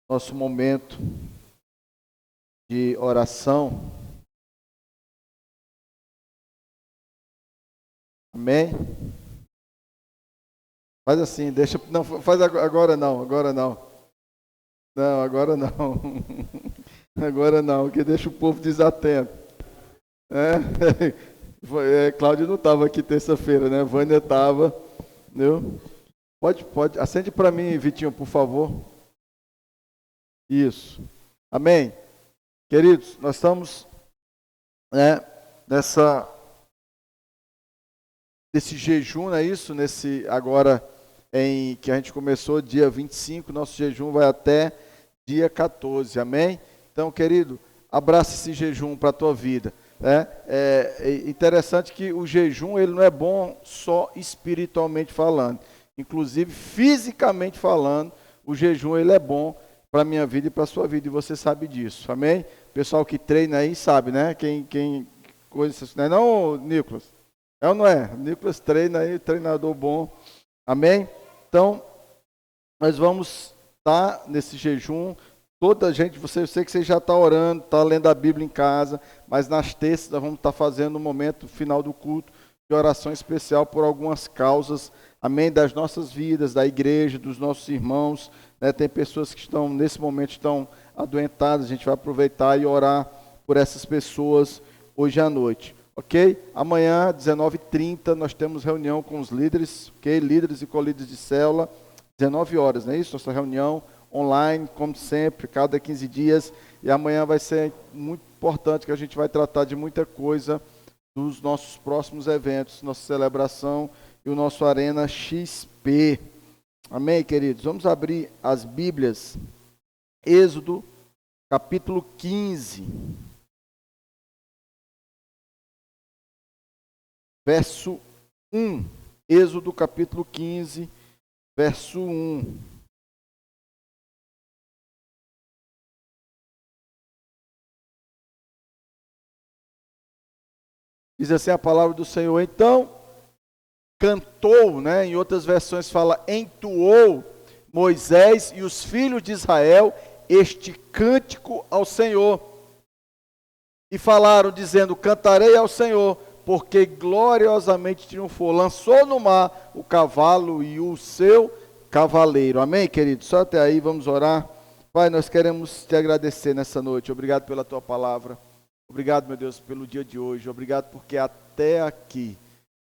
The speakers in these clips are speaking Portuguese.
nosso momento de oração. Amém? Faz assim, deixa. Não, faz agora não, agora não. Não, agora não. Agora não, que deixa o povo desatento. Cláudio não estava aqui terça-feira, né? Vânia estava. Entendeu? Pode. Acende para mim, Vitinho, por favor. Isso. Amém. Queridos, nós estamos nesse jejum, não é isso? Agora que a gente começou dia 25, nosso jejum vai até dia 14, amém? Então, querido, abraça esse jejum para a tua vida. É interessante que o jejum ele não é bom só espiritualmente falando, inclusive fisicamente falando, o jejum ele é bom para a minha vida e para a sua vida, e você sabe disso, amém? O pessoal que treina aí sabe, né? Quem coisa assim, não, Nicolas? É ou não é? O Nicolas treina aí, treinador bom, amém? Então, nós vamos estar nesse jejum. Toda a gente, eu sei que você já está orando, está lendo a Bíblia em casa, mas nas terças nós vamos estar fazendo um momento final do culto de oração especial por algumas causas, amém, das nossas vidas, da igreja, dos nossos irmãos, né? Tem pessoas que estão, nesse momento, estão adoentadas, a gente vai aproveitar e orar por essas pessoas hoje à noite, ok? Amanhã, 19h30, nós temos reunião com os líderes, ok? Líderes e colíderes de célula, 19 horas, não é isso? Nossa reunião online, como sempre, cada 15 dias, e amanhã vai ser muito importante que a gente vai tratar de muita coisa dos nossos próximos eventos, nossa celebração e o nosso Arena XP. Amém, queridos? Vamos abrir as Bíblias, Êxodo, capítulo 15, verso 1. Êxodo, capítulo 15, verso 1. Diz assim a palavra do Senhor. Então, cantou, né? Em outras versões fala, entoou Moisés e os filhos de Israel este cântico ao Senhor. E falaram, dizendo, cantarei ao Senhor, porque gloriosamente triunfou. Lançou no mar o cavalo e o seu cavaleiro. Amém, queridos? Só até aí, vamos orar. Pai, nós queremos te agradecer nessa noite. Obrigado pela tua palavra. Obrigado, meu Deus, pelo dia de hoje. Obrigado porque até aqui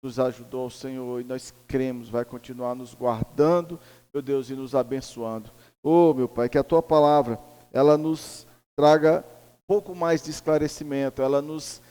nos ajudou o Senhor e nós cremos, vai continuar nos guardando, meu Deus, e nos abençoando. Oh, meu Pai, que a tua palavra, ela nos traga um pouco mais de esclarecimento, ela nos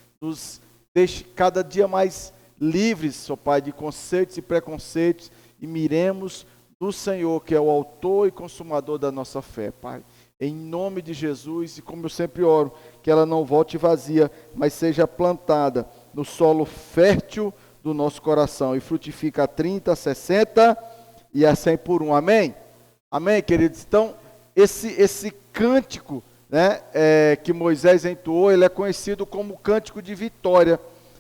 deixe cada dia mais livres, ó Pai, de conceitos e preconceitos e miremos no Senhor, que é o autor e consumador da nossa fé, Pai. Em nome de Jesus, e como eu sempre oro, que ela não volte vazia, mas seja plantada no solo fértil do nosso coração e frutifica a 30, a 60 e a 100 por 1. Amém? Amém, queridos? Então, esse cântico, né, que Moisés entoou, ele é conhecido como o cântico de vitória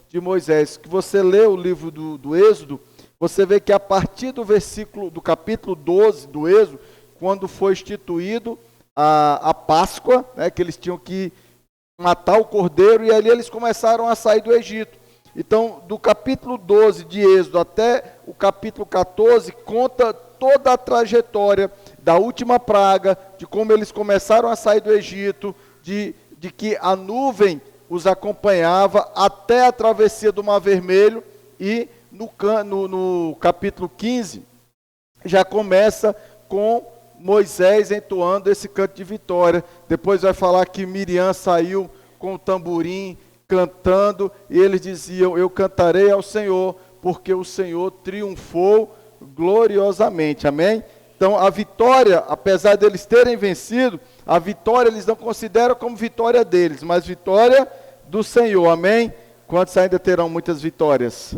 de Moisés. Que você lê o livro do Êxodo, você vê que a partir do capítulo 12 do Êxodo, quando foi instituído a Páscoa, né, que eles tinham que matar o cordeiro, e ali eles começaram a sair do Egito. Então, do capítulo 12 de Êxodo até o capítulo 14, conta toda a trajetória da última praga, de como eles começaram a sair do Egito, de que a nuvem os acompanhava até a travessia do Mar Vermelho, e no capítulo 15, já começa com Moisés entoando esse canto de vitória. Depois vai falar que Miriam saiu com o tamborim, cantando, e eles diziam, eu cantarei ao Senhor, porque o Senhor triunfou gloriosamente, amém? Então a vitória, apesar deles terem vencido, a vitória eles não consideram como vitória deles, mas vitória do Senhor, amém? Quantos ainda terão muitas vitórias?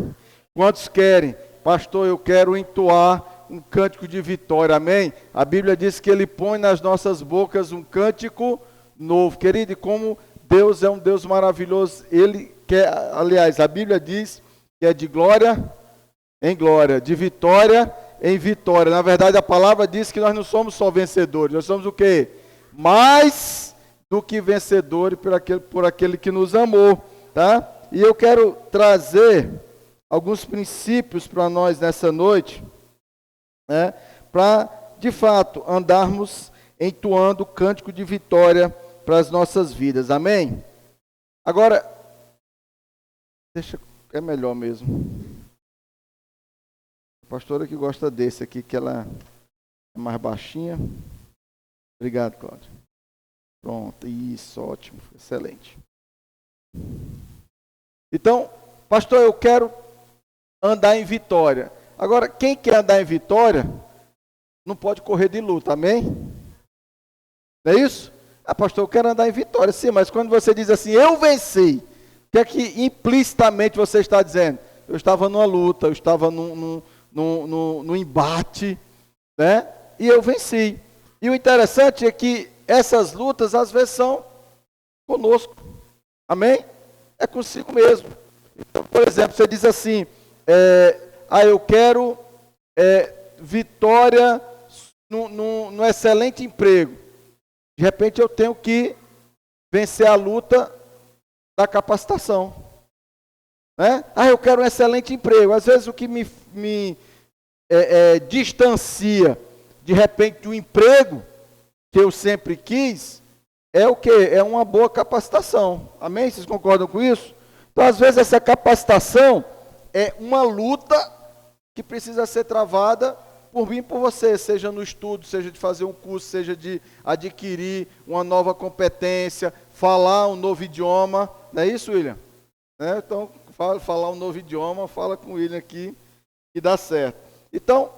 Quantos querem? Pastor, eu quero entoar um cântico de vitória, amém? A Bíblia diz que Ele põe nas nossas bocas um cântico novo, querido, e como Deus é um Deus maravilhoso, Ele quer, aliás, a Bíblia diz que é de glória em glória, de vitória em vitória. Na verdade, a palavra diz que nós não somos só vencedores, nós somos o quê? mais do que vencedores por aquele que nos amou, tá? E eu quero trazer alguns princípios para nós nessa noite, né? Para, de fato, andarmos entoando o cântico de vitória para as nossas vidas, amém? Agora, é melhor mesmo. A pastora que gosta desse aqui, que ela é mais baixinha. Obrigado, Cláudia. Pronto, isso, ótimo, excelente. Então, pastor, eu quero andar em vitória. Agora, quem quer andar em vitória, não pode correr de luta, amém? Não é isso? Ah, pastor, eu quero andar em vitória. Sim, mas quando você diz assim, eu venci, o que é que implicitamente você está dizendo? Eu estava numa luta, eu estava num embate, né? E eu venci. E o interessante é que essas lutas, às vezes, são conosco. Amém? É consigo mesmo. Então, por exemplo, você diz assim, eu quero vitória no excelente emprego. De repente, eu tenho que vencer a luta da capacitação. Né? Eu quero um excelente emprego. Às vezes, o que me distancia, de repente, do emprego que eu sempre quis, é o quê? É uma boa capacitação. Amém? Vocês concordam com isso? Então, às vezes, essa capacitação é uma luta que precisa ser travada por mim e por você, seja no estudo, seja de fazer um curso, seja de adquirir uma nova competência, falar um novo idioma. Não é isso, William? Então, falar um novo idioma, fala com o William aqui, que dá certo. Então,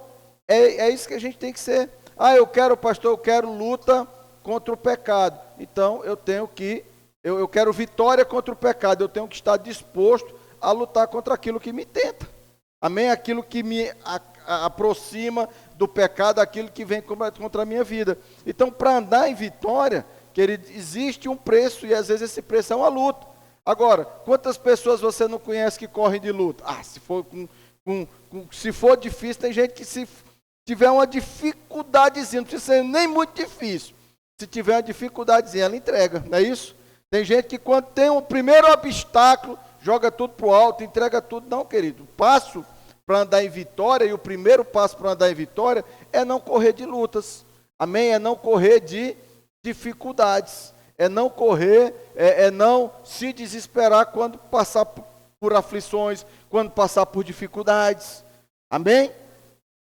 é isso que a gente tem que ser. Pastor, eu quero luta contra o pecado. Então, eu quero vitória contra o pecado. Eu tenho que estar disposto a lutar contra aquilo que me tenta. Amém? Aquilo que me aproxima do pecado, aquilo que vem contra a minha vida. Então, para andar em vitória, querido, existe um preço, e às vezes esse preço é uma luta. Agora, quantas pessoas você não conhece que correm de luta? Se for difícil, tem gente que se tiver uma dificuldadezinha, não precisa ser nem muito difícil. Se tiver uma dificuldadezinha, ela entrega, não é isso? Tem gente que quando tem o primeiro obstáculo, joga tudo para o alto, entrega tudo. Não, querido, o passo para andar em vitória, e o primeiro passo para andar em vitória, é não correr de lutas. Amém? É não correr de dificuldades. É não correr, é não se desesperar quando passar por aflições, quando passar por dificuldades. Amém?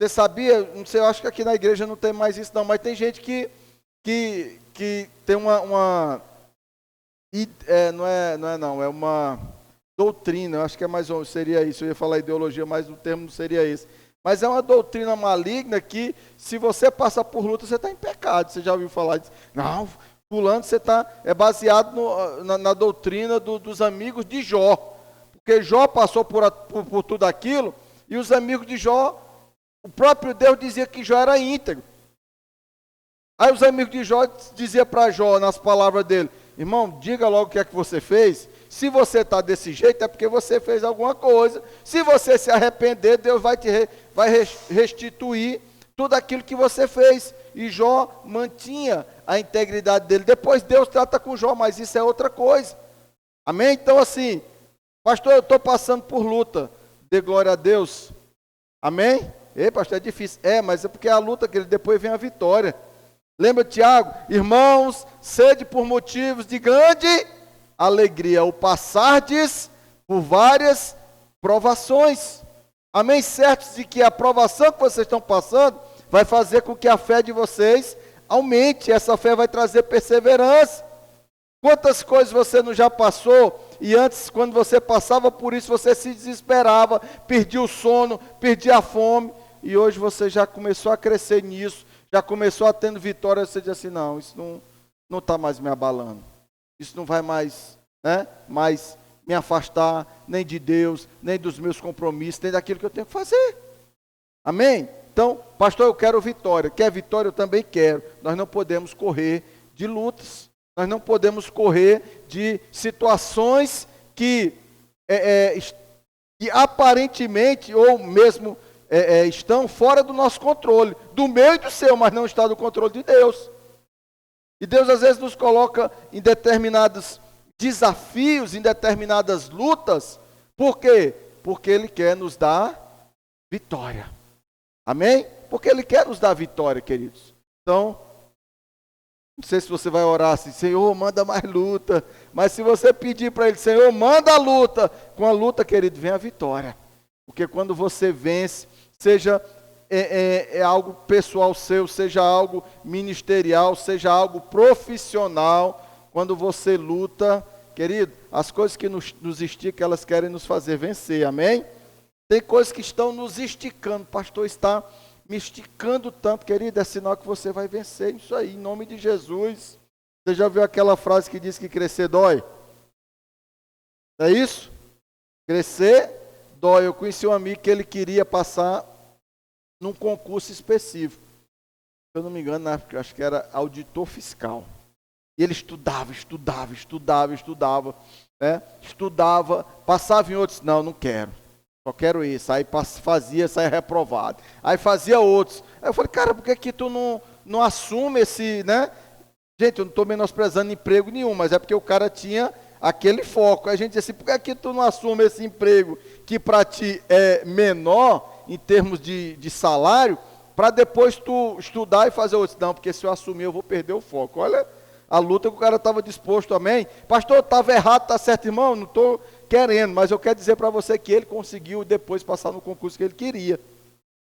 Você sabia, não sei, eu acho que aqui na igreja não tem mais isso não, mas tem gente que tem uma é uma doutrina, eu acho que seria isso, eu ia falar ideologia, mas o termo não seria esse. Mas é uma doutrina maligna que, se você passa por luta, você está em pecado. Você já ouviu falar disso? Não, fulano, você é baseado na doutrina dos amigos de Jó. Porque Jó passou por tudo aquilo, e os amigos de Jó, o próprio Deus dizia que Jó era íntegro. Aí os amigos de Jó diziam para Jó, nas palavras dele, irmão, diga logo o que é que você fez. Se você está desse jeito, é porque você fez alguma coisa. Se você se arrepender, Deus vai restituir tudo aquilo que você fez. E Jó mantinha a integridade dele. Depois Deus trata com Jó, mas isso é outra coisa. Amém? Então assim, pastor, eu estou passando por luta. Dê glória a Deus. Amém? Pastor, é difícil. Mas é porque é a luta que depois vem a vitória. Lembra, Tiago? Irmãos, sede por motivos de grande alegria o passardes por várias provações. Amém? Certos de que a provação que vocês estão passando vai fazer com que a fé de vocês aumente. Essa fé vai trazer perseverança. Quantas coisas você não já passou e antes, quando você passava por isso, você se desesperava, perdia o sono, perdia a fome, e hoje você já começou a crescer nisso, já começou a tendo vitória, você diz assim, não, isso não está mais me abalando. Isso não vai mais me afastar nem de Deus, nem dos meus compromissos, nem daquilo que eu tenho que fazer. Amém? Então, pastor, eu quero vitória. Quer vitória? Eu também quero. Nós não podemos correr de lutas. Nós não podemos correr de situações que aparentemente ou mesmo estão fora do nosso controle. Do meu e do seu, mas não está do controle de Deus. E Deus às vezes nos coloca em determinados desafios, em determinadas lutas. Por quê? Porque Ele quer nos dar vitória. Amém? Porque Ele quer nos dar vitória, queridos. Então, não sei se você vai orar assim, Senhor, manda mais luta. Mas se você pedir para Ele, Senhor, manda a luta. Com a luta, querido, vem a vitória. Porque quando você vence, seja algo pessoal seu, seja algo ministerial, seja algo profissional, quando você luta, querido, as coisas que nos esticam, elas querem nos fazer vencer, amém? Tem coisas que estão nos esticando, o pastor está me esticando tanto, querido, é sinal que você vai vencer isso aí, em nome de Jesus. Você já viu aquela frase que diz que crescer dói? É isso? Crescer dói. Eu conheci um amigo que ele queria passar num concurso específico. Se eu não me engano, na época, acho que era auditor fiscal. E ele estudava, né? Estudava, passava em outros, não quero. Só quero isso. Aí fazia, saia reprovado. Aí fazia outros. Aí eu falei, cara, por que tu não assume esse, né? Gente, eu não estou menosprezando emprego nenhum, mas é porque o cara tinha aquele foco. Aí a gente disse assim, por que tu não assume esse emprego que para ti é menor em termos de salário, para depois tu estudar e fazer outros? Não, porque se eu assumir eu vou perder o foco. Olha a luta que o cara estava disposto, amém? Pastor, eu estava errado, está certo, irmão? Não estou querendo, mas eu quero dizer para você que ele conseguiu depois passar no concurso que ele queria.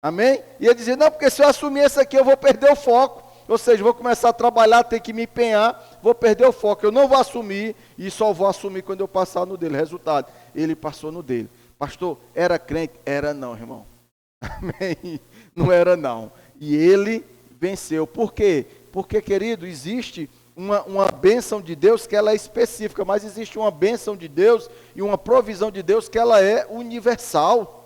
Amém? E ele dizia, não, porque se eu assumir esse aqui eu vou perder o foco. Ou seja, vou começar a trabalhar, ter que me empenhar, vou perder o foco. Eu não vou assumir e só vou assumir quando eu passar no dele. Resultado, ele passou no dele. Pastor, era crente? Era não, irmão. Amém? Não era não. E ele venceu. Por quê? Porque, querido, existe uma bênção de Deus que ela é específica, mas existe uma bênção de Deus e uma provisão de Deus que ela é universal.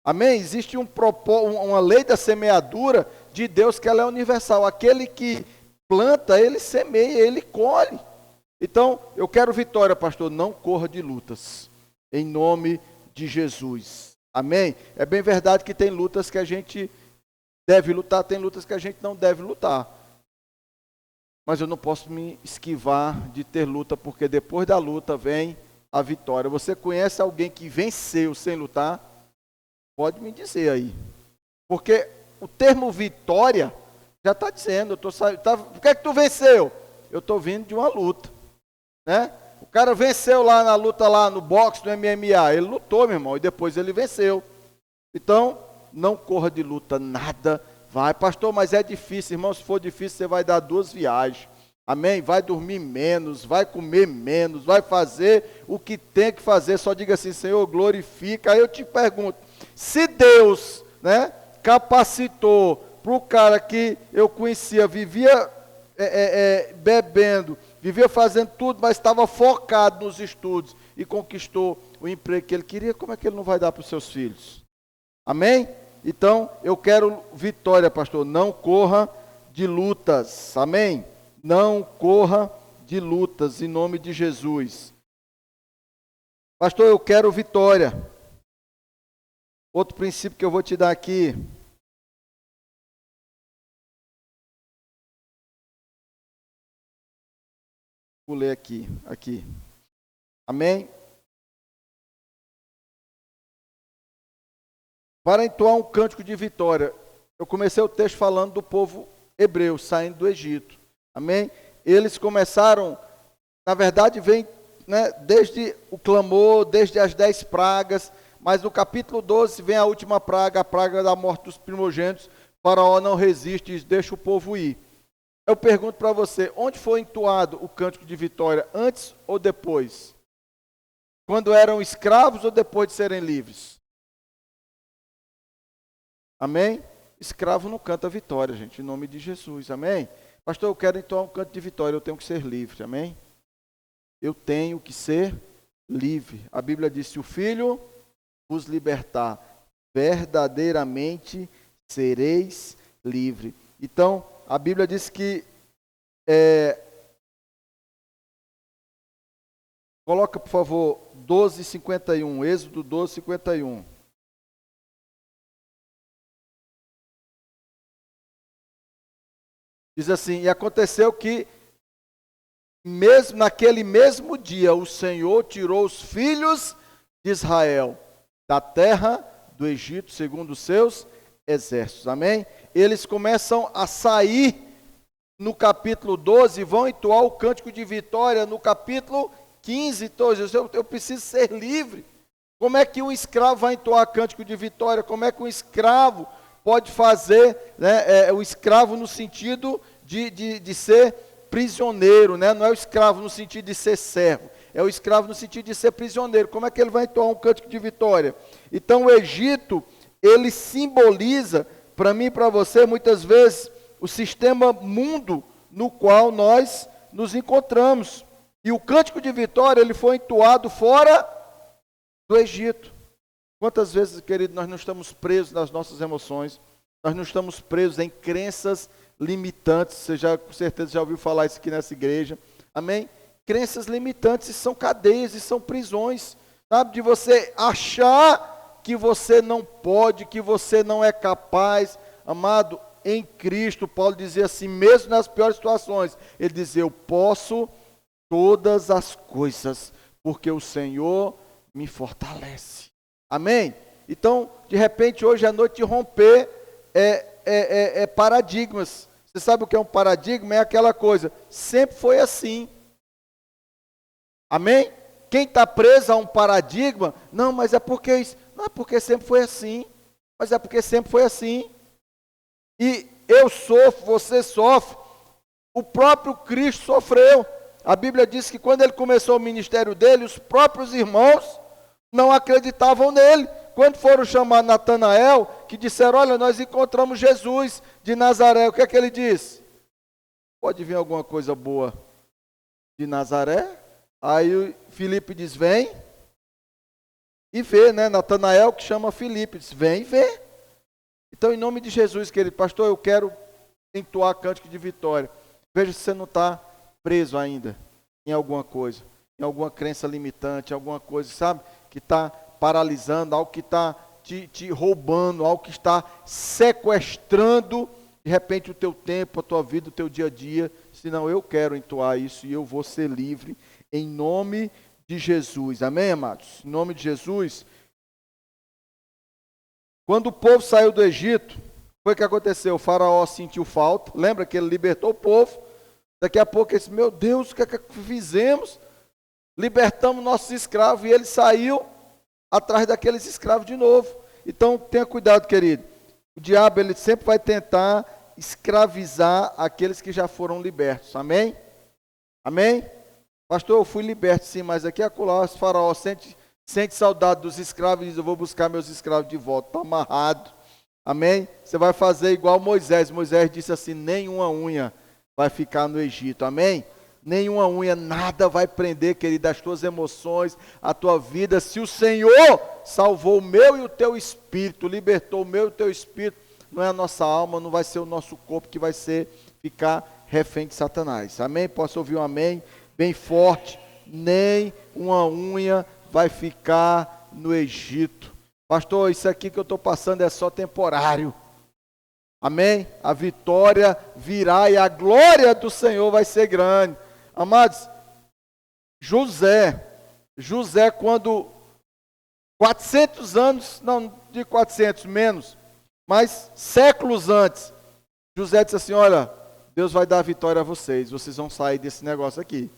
Amém? Existe uma lei da semeadura de Deus que ela é universal. Aquele que planta, ele semeia, ele colhe. Então, eu quero vitória, pastor. Não corra de lutas. Em nome de Jesus. Amém? É bem verdade que tem lutas que a gente deve lutar, tem lutas que a gente não deve lutar. Mas eu não posso me esquivar de ter luta, porque depois da luta vem a vitória. Você conhece alguém que venceu sem lutar? Pode me dizer aí. Porque o termo vitória já está dizendo, por que é que tu venceu? Eu estou vindo de uma luta. Né? O cara venceu lá na luta, lá no boxe, no MMA. Ele lutou, meu irmão, e depois ele venceu. Então, não corra de luta, nada. Vai, pastor, mas é difícil. Irmão, se for difícil, você vai dar 2 viagens. Amém? Vai dormir menos, vai comer menos, vai fazer o que tem que fazer. Só diga assim, Senhor, glorifica. Aí eu te pergunto, se Deus, né, capacitou para o cara que eu conhecia, vivia bebendo, vivia fazendo tudo, mas estava focado nos estudos e conquistou o emprego que ele queria, como é que ele não vai dar para os seus filhos? Amém? Então, eu quero vitória, pastor. Não corra de lutas. Amém? Não corra de lutas, em nome de Jesus. Pastor, eu quero vitória. Outro princípio que eu vou te dar aqui. Vou ler aqui. Amém? Para entoar um cântico de vitória. Eu comecei o texto falando do povo hebreu, saindo do Egito. Amém? Eles começaram, na verdade, vem, né, desde o clamor, desde as 10 pragas, mas no capítulo 12 vem a última praga, a praga da morte dos primogênitos. Faraó não resiste e deixa o povo ir. Eu pergunto para você, onde foi entoado o cântico de vitória, antes ou depois? Quando eram escravos ou depois de serem livres? Amém? Escravo não canta vitória, gente, em nome de Jesus, amém? Pastor, eu quero entoar um canto de vitória, eu tenho que ser livre, amém? Eu tenho que ser livre. A Bíblia diz, se o Filho vos libertar, verdadeiramente sereis livre. Então, a Bíblia diz que, coloca por favor, 12:51, Êxodo 12:51. Diz assim, e aconteceu que mesmo naquele mesmo dia, o Senhor tirou os filhos de Israel da terra do Egito, segundo os seus exércitos. Amém? Eles começam a sair no capítulo 12 e vão entoar o cântico de vitória no capítulo 15. Então, eu preciso ser livre. Como é que um escravo vai entoar cântico de vitória? Como é que um escravo pode fazer, né, o escravo no sentido de ser prisioneiro, né? Não é o escravo no sentido de ser servo, é o escravo no sentido de ser prisioneiro. Como é que ele vai entoar um cântico de vitória? Então o Egito, ele simboliza, para mim e para você, muitas vezes, o sistema mundo no qual nós nos encontramos. E o cântico de vitória, ele foi entoado fora do Egito. Quantas vezes, querido, nós não estamos presos nas nossas emoções, nós não estamos presos em crenças limitantes. Você já, com certeza, já ouviu falar isso aqui nessa igreja. Amém? Crenças limitantes, e são cadeias, e são prisões, sabe? De você achar que você não pode, que você não é capaz. Amado, em Cristo, Paulo dizia assim, mesmo nas piores situações, ele dizia, eu posso todas as coisas, porque o Senhor me fortalece. Amém? Então, de repente, hoje à noite, romper paradigmas. Você sabe o que é um paradigma? É aquela coisa, sempre foi assim. Amém? Quem está preso a um paradigma, não, mas é porque isso, não é porque sempre foi assim, mas é porque sempre foi assim. E eu sofro, você sofre, o próprio Cristo sofreu. A Bíblia diz que quando ele começou o ministério dele, os próprios irmãos não acreditavam nele. Quando foram chamar Natanael, que disseram, olha, nós encontramos Jesus de Nazaré, o que é que ele disse? Pode vir alguma coisa boa de Nazaré? Aí Filipe diz, vem e vê, né? Natanael que chama Filipe, diz, vem e vê. Então, em nome de Jesus, querido pastor, eu quero entoar cântico de vitória. Veja se você não está preso ainda em alguma coisa, em alguma crença limitante, alguma coisa, sabe? Que está paralisando, algo que está te roubando, algo que está sequestrando, de repente, o teu tempo, a tua vida, o teu dia a dia. Senão, eu quero entoar isso e eu vou ser livre em nome de Jesus. Amém, amados? Em nome de Jesus. Quando o povo saiu do Egito, foi o que aconteceu? O faraó sentiu falta, lembra que ele libertou o povo? Daqui a pouco ele disse, meu Deus, o que é que fizemos? Libertamos nossos escravos, e ele saiu atrás daqueles escravos de novo. Então, tenha cuidado, querido. O diabo, ele sempre vai tentar escravizar aqueles que já foram libertos. Amém? Amém? Pastor, eu fui liberto, sim, mas aqui acolá, os faraó sente saudade dos escravos e diz, eu vou buscar meus escravos de volta. Está amarrado. Amém? Você vai fazer igual Moisés. Moisés disse assim, nenhuma unha vai ficar no Egito. Amém? Nenhuma unha, nada vai prender, querido, as tuas emoções, a tua vida. Se o Senhor salvou o meu e o teu espírito, libertou o meu e o teu espírito, não é a nossa alma, não vai ser o nosso corpo que vai ficar refém de Satanás. Amém? Posso ouvir um amém? Bem forte. Nem uma unha vai ficar no Egito. Pastor, isso aqui que eu estou passando é só temporário. Amém? A vitória virá e a glória do Senhor vai ser grande. Amados, José, quando 400 anos, não de 400, menos, mas séculos antes, José disse assim, olha, Deus vai dar a vitória a vocês vão sair desse negócio aqui.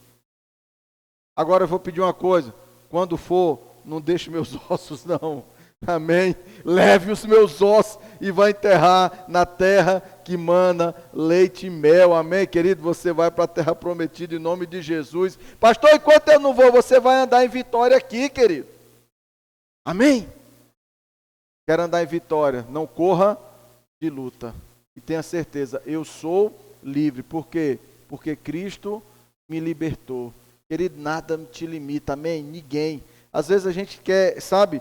Agora eu vou pedir uma coisa, quando for, não deixe meus ossos não. Amém? Leve os meus ossos e vai enterrar na terra que mana leite e mel. Amém, querido? Você vai para a terra prometida em nome de Jesus. Pastor, enquanto eu não vou, você vai andar em vitória aqui, querido. Amém? Quero andar em vitória. Não corra de luta. E tenha certeza, eu sou livre. Por quê? Porque Cristo me libertou. Querido, nada te limita. Amém? Ninguém. Às vezes a gente quer, sabe...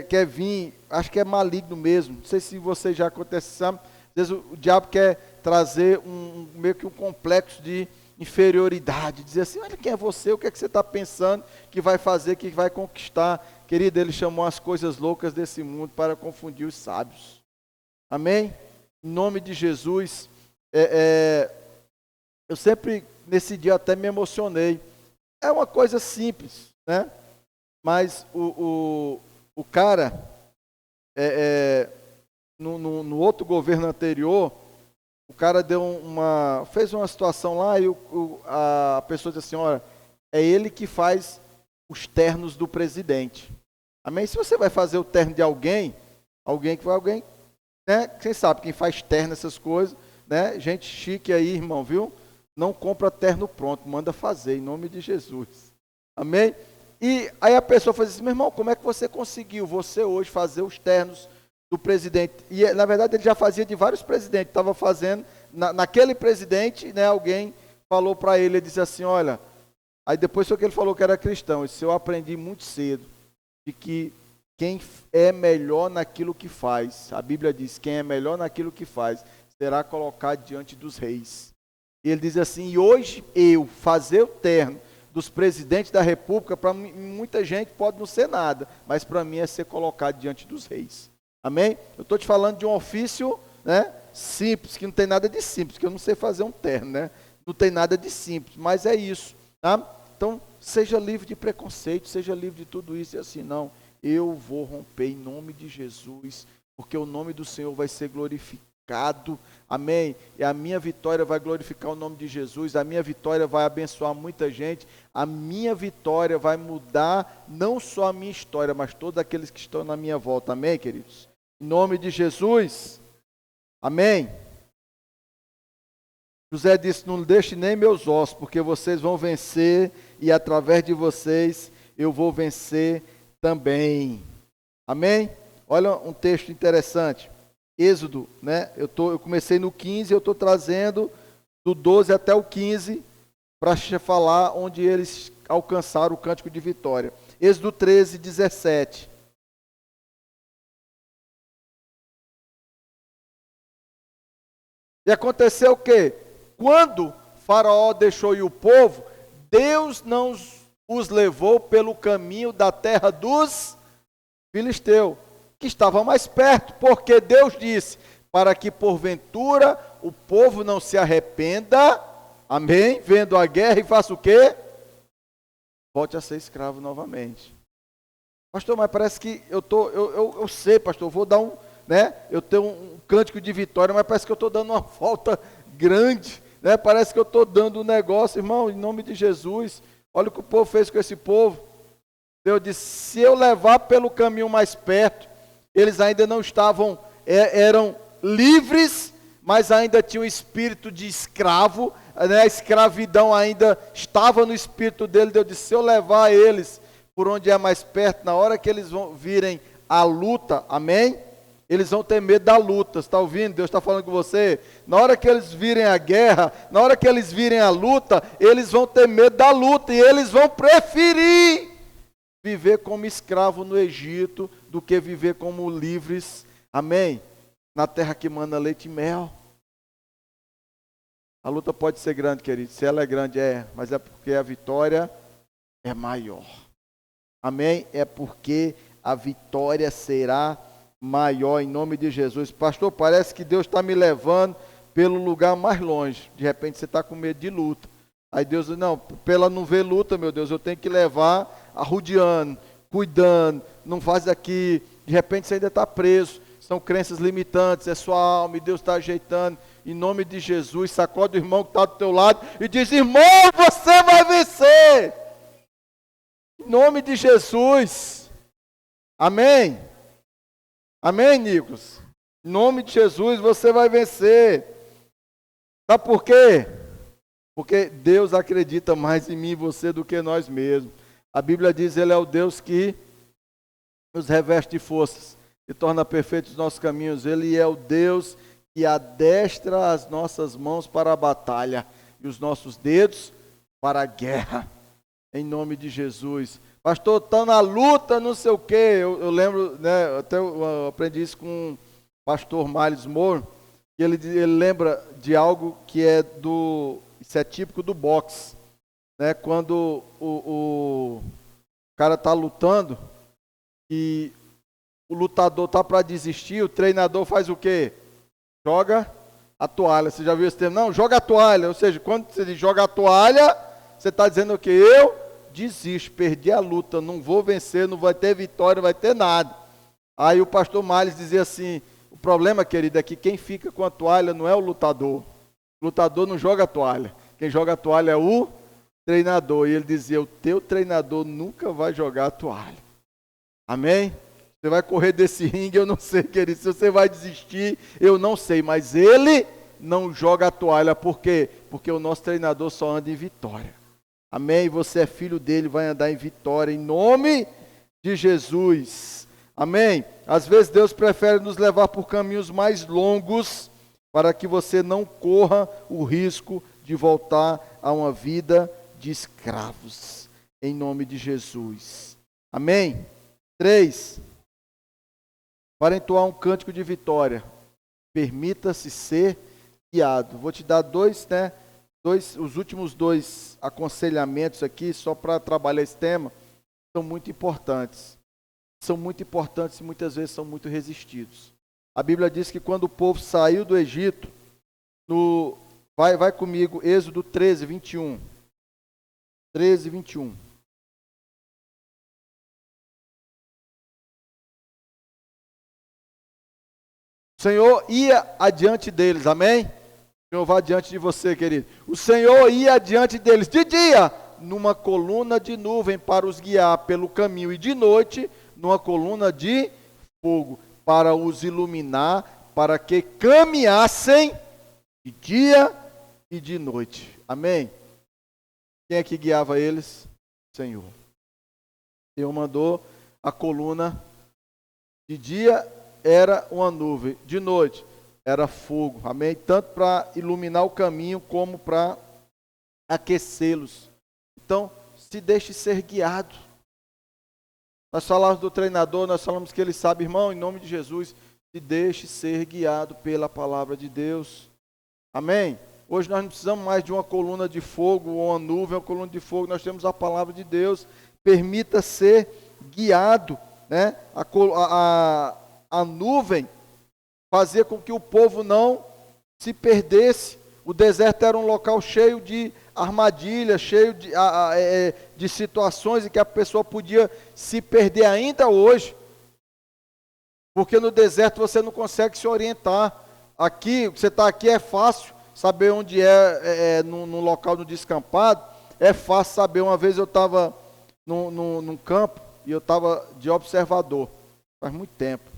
Quer vir, acho que é maligno mesmo, não sei se você já acontece, sabe? Às vezes o diabo quer trazer meio que um complexo de inferioridade, dizer assim, olha quem é você, o que é que você está pensando que vai fazer, que vai conquistar. Querido, ele chamou as coisas loucas desse mundo para confundir os sábios. Amém? Em nome de Jesus, eu sempre, nesse dia, até me emocionei. É uma coisa simples, né? Mas o cara, no outro governo anterior, o cara fez uma situação lá e a pessoa disse assim, olha, é ele que faz os ternos do presidente. Amém? Se você vai fazer o terno de alguém, né? Quem sabe quem faz terno, essas coisas, né? Gente chique aí, irmão, viu? Não compra terno pronto, manda fazer, em nome de Jesus. Amém? E aí a pessoa faz assim, meu irmão, como é que você conseguiu, você hoje, fazer os ternos do presidente? E na verdade ele já fazia de vários presidentes, estava fazendo, naquele presidente, né, alguém falou para ele, ele disse assim, olha, aí depois foi que ele falou que era cristão, eu aprendi muito cedo, de que quem é melhor naquilo que faz, a Bíblia diz, quem é melhor naquilo que faz, será colocado diante dos reis. E ele diz assim, e hoje eu fazer o terno dos presidentes da república, para muita gente pode não ser nada, mas para mim é ser colocado diante dos reis. Amém? Eu estou te falando de um ofício, né, simples, que não tem nada de simples, que eu não sei fazer um terno, né? Não tem nada de simples, mas é isso, tá? Então, seja livre de preconceito, seja livre de tudo isso, e assim, não, eu vou romper em nome de Jesus, porque o nome do Senhor vai ser glorificado, amém? E a minha vitória vai glorificar o nome de Jesus, a minha vitória vai abençoar muita gente, a minha vitória vai mudar não só a minha história, mas todos aqueles que estão na minha volta, amém, queridos? Em nome de Jesus, amém? José disse, não deixe nem meus ossos, porque vocês vão vencer, e através de vocês eu vou vencer também, amém? Olha um texto interessante, Êxodo, né? Eu comecei no 15, eu estou trazendo do 12 até o 15, para falar onde eles alcançaram o cântico de vitória. Êxodo 13, 17. E aconteceu o quê? Quando Faraó deixou ir o povo, Deus não os levou pelo caminho da terra dos filisteus, que estava mais perto, porque Deus disse, para que porventura o povo não se arrependa, amém, vendo a guerra e faça o quê? Volte a ser escravo novamente. Pastor, mas parece que eu sei, pastor, vou dar né, eu tenho um cântico de vitória, mas parece que eu estou dando uma volta grande, né, parece que eu estou dando um negócio, irmão, em nome de Jesus, olha o que o povo fez com esse povo. Deus disse, se eu levar pelo caminho mais perto, eles ainda não estavam, eram livres, mas ainda tinham espírito de escravo, né? A escravidão ainda estava no espírito dele. Deus disse, se eu levar eles por onde é mais perto, na hora que eles vão virem a luta, amém? Eles vão ter medo da luta, está ouvindo? Deus está falando com você. Na hora que eles virem a guerra, na hora que eles virem a luta, eles vão ter medo da luta e eles vão preferir viver como escravo no Egito do que viver como livres, amém? Na terra que manda leite e mel. A luta pode ser grande, querido, se ela é grande, mas é porque a vitória é maior, amém? É porque a vitória será maior em nome de Jesus. Pastor, parece que Deus está me levando pelo lugar mais longe, de repente você está com medo de luta, aí Deus diz, não, pela não ver luta, meu Deus, eu tenho que levar arrodeando, cuidando, não faz aqui, de repente você ainda está preso, são crenças limitantes, é sua alma, e Deus está ajeitando, em nome de Jesus, sacode o irmão que está do teu lado, e diz, irmão, você vai vencer, em nome de Jesus, amém, amém, Nicolas, em nome de Jesus, você vai vencer, sabe por quê? Porque Deus acredita mais em mim e você do que nós mesmos. A Bíblia diz, Ele é o Deus que nos reveste de forças e torna perfeitos os nossos caminhos. Ele é o Deus que adestra as nossas mãos para a batalha e os nossos dedos para a guerra. Em nome de Jesus. Pastor, está na luta, não sei o quê. Eu lembro, né, até eu aprendi isso com o pastor Miles Moore, que ele lembra de algo que isso é típico do boxe. Né, quando o cara está lutando e o lutador está para desistir, o treinador faz o quê? Joga A toalha, você já viu esse termo? Não, joga a toalha. Ou seja, quando você diz joga a toalha, você está dizendo o quê? Eu desisto, perdi a luta, não vou vencer, não vai ter vitória, não vai ter nada. Aí o pastor Miles dizia assim, o problema, querido, é que quem fica com a toalha não é o lutador. O lutador não joga a toalha. Quem joga a toalha é o treinador. E ele dizia, o teu treinador nunca vai jogar a toalha. Amém? Você vai correr desse ringue, eu não sei, querido. Se você vai desistir, eu não sei. Mas ele não joga a toalha. Por quê? Porque o nosso treinador só anda em vitória. Amém? Você é filho dele, vai andar em vitória. Em nome de Jesus. Amém? Às vezes Deus prefere nos levar por caminhos mais longos para que você não corra o risco de voltar a uma vida de escravos. Em nome de Jesus. Amém? 3. Para entoar um cântico de vitória, permita-se ser guiado. Vou te dar os últimos 2 aconselhamentos aqui, só para trabalhar esse tema, são muito importantes. São muito importantes e muitas vezes são muito resistidos. A Bíblia diz que quando o povo saiu do Egito, vai comigo, Êxodo 13, 21. 13, 21. O Senhor ia adiante deles, amém? O Senhor vai adiante de você, querido. O Senhor ia adiante deles de dia, numa coluna de nuvem para os guiar pelo caminho, e de noite, numa coluna de fogo, para os iluminar, para que caminhassem de dia e de noite. Amém? Quem é que guiava eles? O Senhor. O Senhor mandou a coluna de dia era uma nuvem, de noite era fogo, amém? Tanto para iluminar o caminho, como para aquecê-los. Então, se deixe ser guiado. Nós falamos do treinador, nós falamos que ele sabe, irmão, em nome de Jesus, se deixe ser guiado pela palavra de Deus. Amém? Hoje nós não precisamos mais de uma coluna de fogo, ou uma nuvem, uma coluna de fogo, nós temos a palavra de Deus. Permita ser guiado, né? A nuvem fazia com que o povo não se perdesse. O deserto era um local cheio de armadilhas, cheio de situações em que a pessoa podia se perder ainda hoje. Porque no deserto você não consegue se orientar. Aqui, você está aqui, é fácil saber onde num local no descampado. É fácil saber. Uma vez eu estava num campo e eu estava de observador. Faz muito tempo.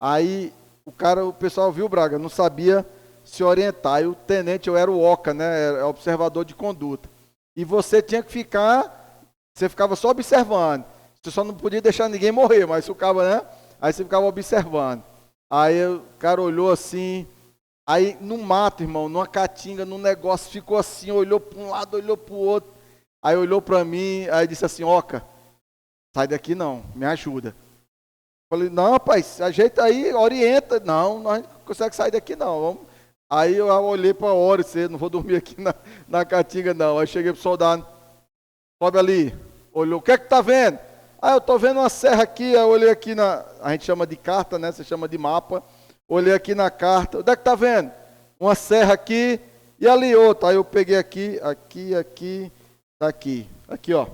Aí o pessoal viu, Braga, não sabia se orientar. E o tenente, eu era o OCA, né? Era observador de conduta. E você tinha que você ficava só observando. Você só não podia deixar ninguém morrer, mas ficava, né? Aí você ficava observando. Aí o cara olhou assim, aí no mato, irmão, numa caatinga, num negócio, ficou assim, olhou para um lado, olhou para o outro. Aí olhou para mim, aí disse assim, Oca, sai daqui não, me ajuda. Falei, não, rapaz, ajeita aí, orienta. Não, nós não conseguimos sair daqui não. Vamos. Aí eu olhei para a hora, não vou dormir aqui na caatinga não. Aí cheguei para o soldado, sobe ali, olhou, o que é que tá vendo? Ah, eu estou vendo uma serra aqui, aí eu olhei aqui a gente chama de carta, né? Você chama de mapa. Olhei aqui na carta, onde é que tá vendo? Uma serra aqui e ali outra. Aí eu peguei aqui, tá aqui. Aqui, ó.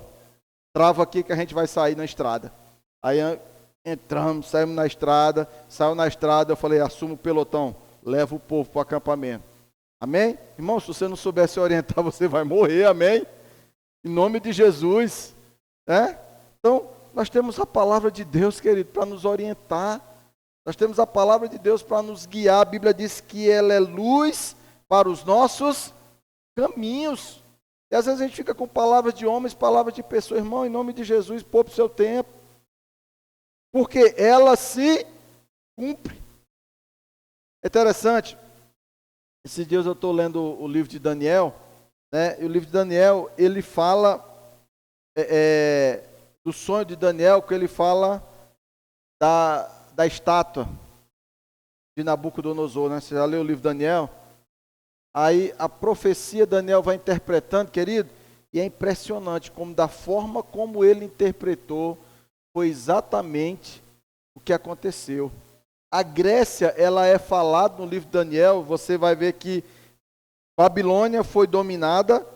Trava aqui que a gente vai sair na estrada. Aí entramos, saímos na estrada, saiu na estrada, eu falei, assuma o pelotão, leva o povo para o acampamento. Amém? Irmão, se você não souber se orientar, você vai morrer, amém? Em nome de Jesus, né? Então, nós temos a palavra de Deus, querido, para nos orientar. Nós temos a palavra de Deus para nos guiar. A Bíblia diz que ela é luz para os nossos caminhos. E às vezes a gente fica com palavras de homens, palavras de pessoas. Irmão, em nome de Jesus, poupe o seu tempo. Porque ela se cumpre. É interessante. Esses dias eu estou lendo o livro de Daniel, né? E o livro de Daniel, ele fala do sonho de Daniel, que ele fala da estátua de Nabucodonosor, né? Você já leu o livro de Daniel? Aí a profecia Daniel vai interpretando, querido, e é impressionante como da forma como ele interpretou, foi exatamente o que aconteceu. A Grécia, ela é falada no livro de Daniel, você vai ver que Babilônia foi dominada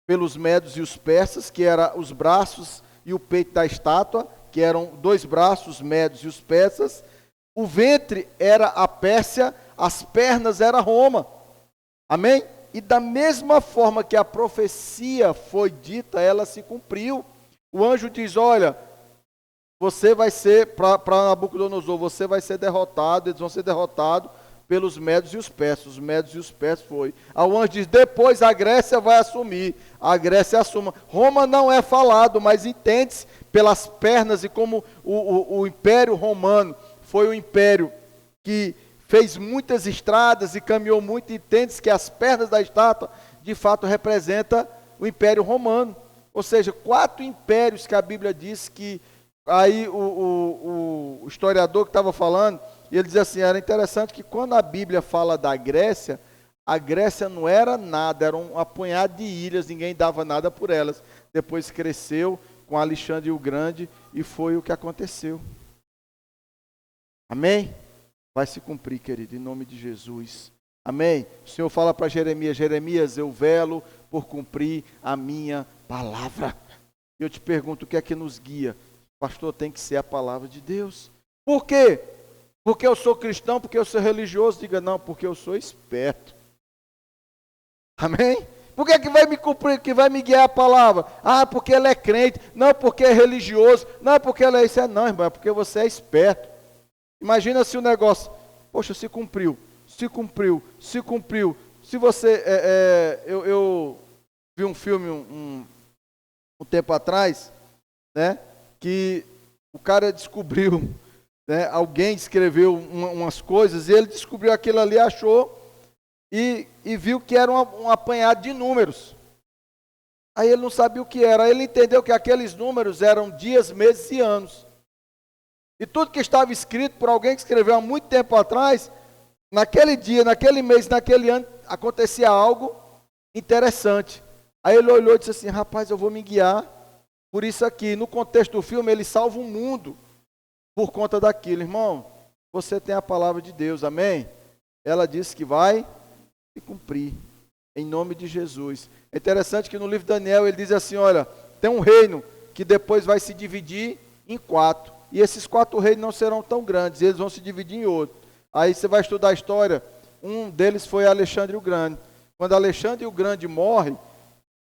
pelos medos e os persas, que eram os braços e o peito da estátua, que eram 2 braços, os medos e os persas. O ventre era a Pérsia, as pernas era Roma. Amém? E da mesma forma que a profecia foi dita, ela se cumpriu. O anjo diz, olha, você vai ser, para Nabucodonosor, você vai ser derrotado, eles vão ser derrotados pelos medos e os persas. Os medos e os persas foi. Aí o anjo diz, depois a Grécia vai assumir. A Grécia assuma. Roma não é falado, mas entende-se pelas pernas e como o Império Romano foi o império que fez muitas estradas e caminhou muito, entende-se que as pernas da estátua, de fato, representa o Império Romano. Ou seja, 4 impérios que a Bíblia diz que, aí o historiador que estava falando, ele dizia assim, era interessante que quando a Bíblia fala da Grécia, a Grécia não era nada, era um apunhado de ilhas, ninguém dava nada por elas. Depois cresceu com Alexandre o Grande e foi o que aconteceu. Amém? Vai se cumprir, querido, em nome de Jesus. Amém? O Senhor fala para Jeremias, Jeremias, eu velo por cumprir a minha palavra. Eu te pergunto, o que é que nos guia? Pastor, tem que ser a palavra de Deus. Por quê? Porque eu sou cristão, porque eu sou religioso? Diga, não, porque eu sou esperto. Amém? Por que vai me cumprir, que vai me guiar a palavra? Ah, porque ele é crente. Não, porque é religioso. Não, porque ele é isso. Não, irmão, é porque você é esperto. Imagina se o negócio, poxa, se cumpriu. Se você, eu vi um filme um tempo atrás, né, que o cara descobriu, né, alguém escreveu umas coisas e ele descobriu aquilo ali, achou e viu que era um apanhado de números. Aí ele não sabia o que era, aí ele entendeu que aqueles números eram dias, meses e anos. E tudo que estava escrito por alguém que escreveu há muito tempo atrás, naquele dia, naquele mês, naquele ano, acontecia algo interessante. Aí ele olhou e disse assim, rapaz, eu vou me guiar por isso aqui. No contexto do filme, ele salva o mundo por conta daquilo. Irmão, você tem a palavra de Deus, amém? Ela disse que vai se cumprir, em nome de Jesus. É interessante que no livro de Daniel, ele diz assim, olha, tem um reino que depois vai se dividir em 4. E esses 4 reinos não serão tão grandes, eles vão se dividir em outro. Aí você vai estudar a história, um deles foi Alexandre o Grande. Quando Alexandre o Grande morre,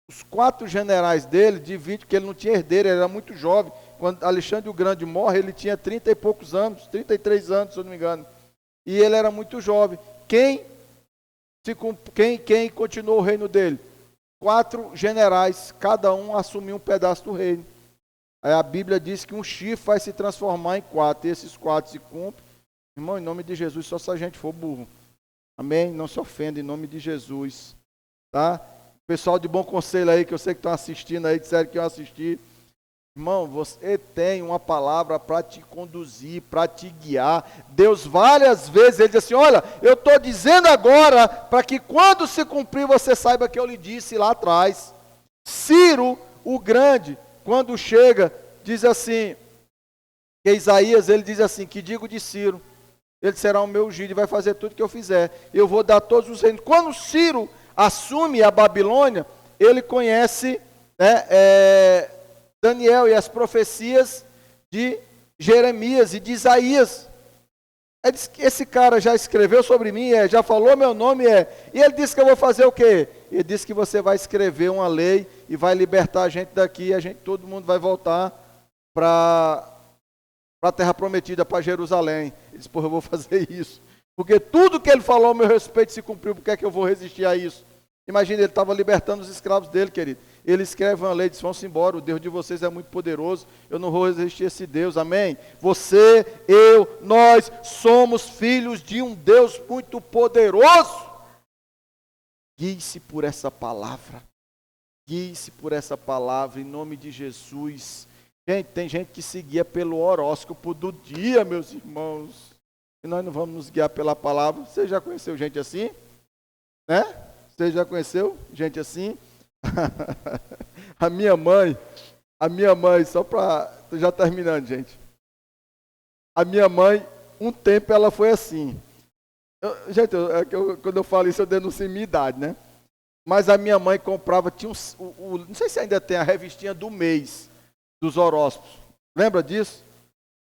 os 4 generais dele dividem, porque ele não tinha herdeiro, ele era muito jovem. Quando Alexandre o Grande morre, ele tinha 30 e poucos anos, 33 anos, se eu não me engano. E ele era muito jovem. Quem continuou o reino dele? 4 generais, cada um assumiu um pedaço do reino. Aí a Bíblia diz que um chifre vai se transformar em 4, e esses 4 se cumprem. Irmão, em nome de Jesus, só se a gente for burro. Amém? Não se ofenda, em nome de Jesus. Tá? Pessoal de bom conselho aí, que eu sei que estão assistindo aí, disseram que iam assistir. Irmão, você tem uma palavra para te conduzir, para te guiar. Deus várias vezes, ele diz assim, olha, eu estou dizendo agora, para que quando se cumprir, você saiba que eu lhe disse lá atrás. Ciro, o Grande, quando chega, diz assim, que Isaías, ele diz assim, que digo de Ciro, ele será o meu ungido e vai fazer tudo que eu fizer. Eu vou dar todos os reinos. Quando Ciro assume a Babilônia, ele conhece, né, Daniel e as profecias de Jeremias e de Isaías. Ele disse que esse cara já escreveu sobre mim, já falou meu nome, e ele disse que eu vou fazer o quê? Ele disse que você vai escrever uma lei e vai libertar a gente daqui, todo mundo vai voltar para a terra prometida, para Jerusalém. Ele disse, porra, eu vou fazer isso. Porque tudo que ele falou ao meu respeito se cumpriu, por que é que eu vou resistir a isso? Imagina, ele estava libertando os escravos dele, querido. Ele escreve uma lei e diz, vão-se embora, o Deus de vocês é muito poderoso, eu não vou resistir a esse Deus, amém? Você, eu, nós somos filhos de um Deus muito poderoso. Guie-se por essa palavra. Guie-se por essa palavra, em nome de Jesus. Gente, tem gente que se guia pelo horóscopo do dia, meus irmãos. E nós não vamos nos guiar pela palavra. Você já conheceu gente assim? Né? Você já conheceu gente assim? A minha mãe, só para... Estou já terminando, gente. A minha mãe, um tempo ela foi assim. Gente, quando eu falo isso, eu denuncio minha idade, né? Mas a minha mãe comprava, tinha não sei se ainda tem a revistinha do mês dos horóscopos. Lembra disso?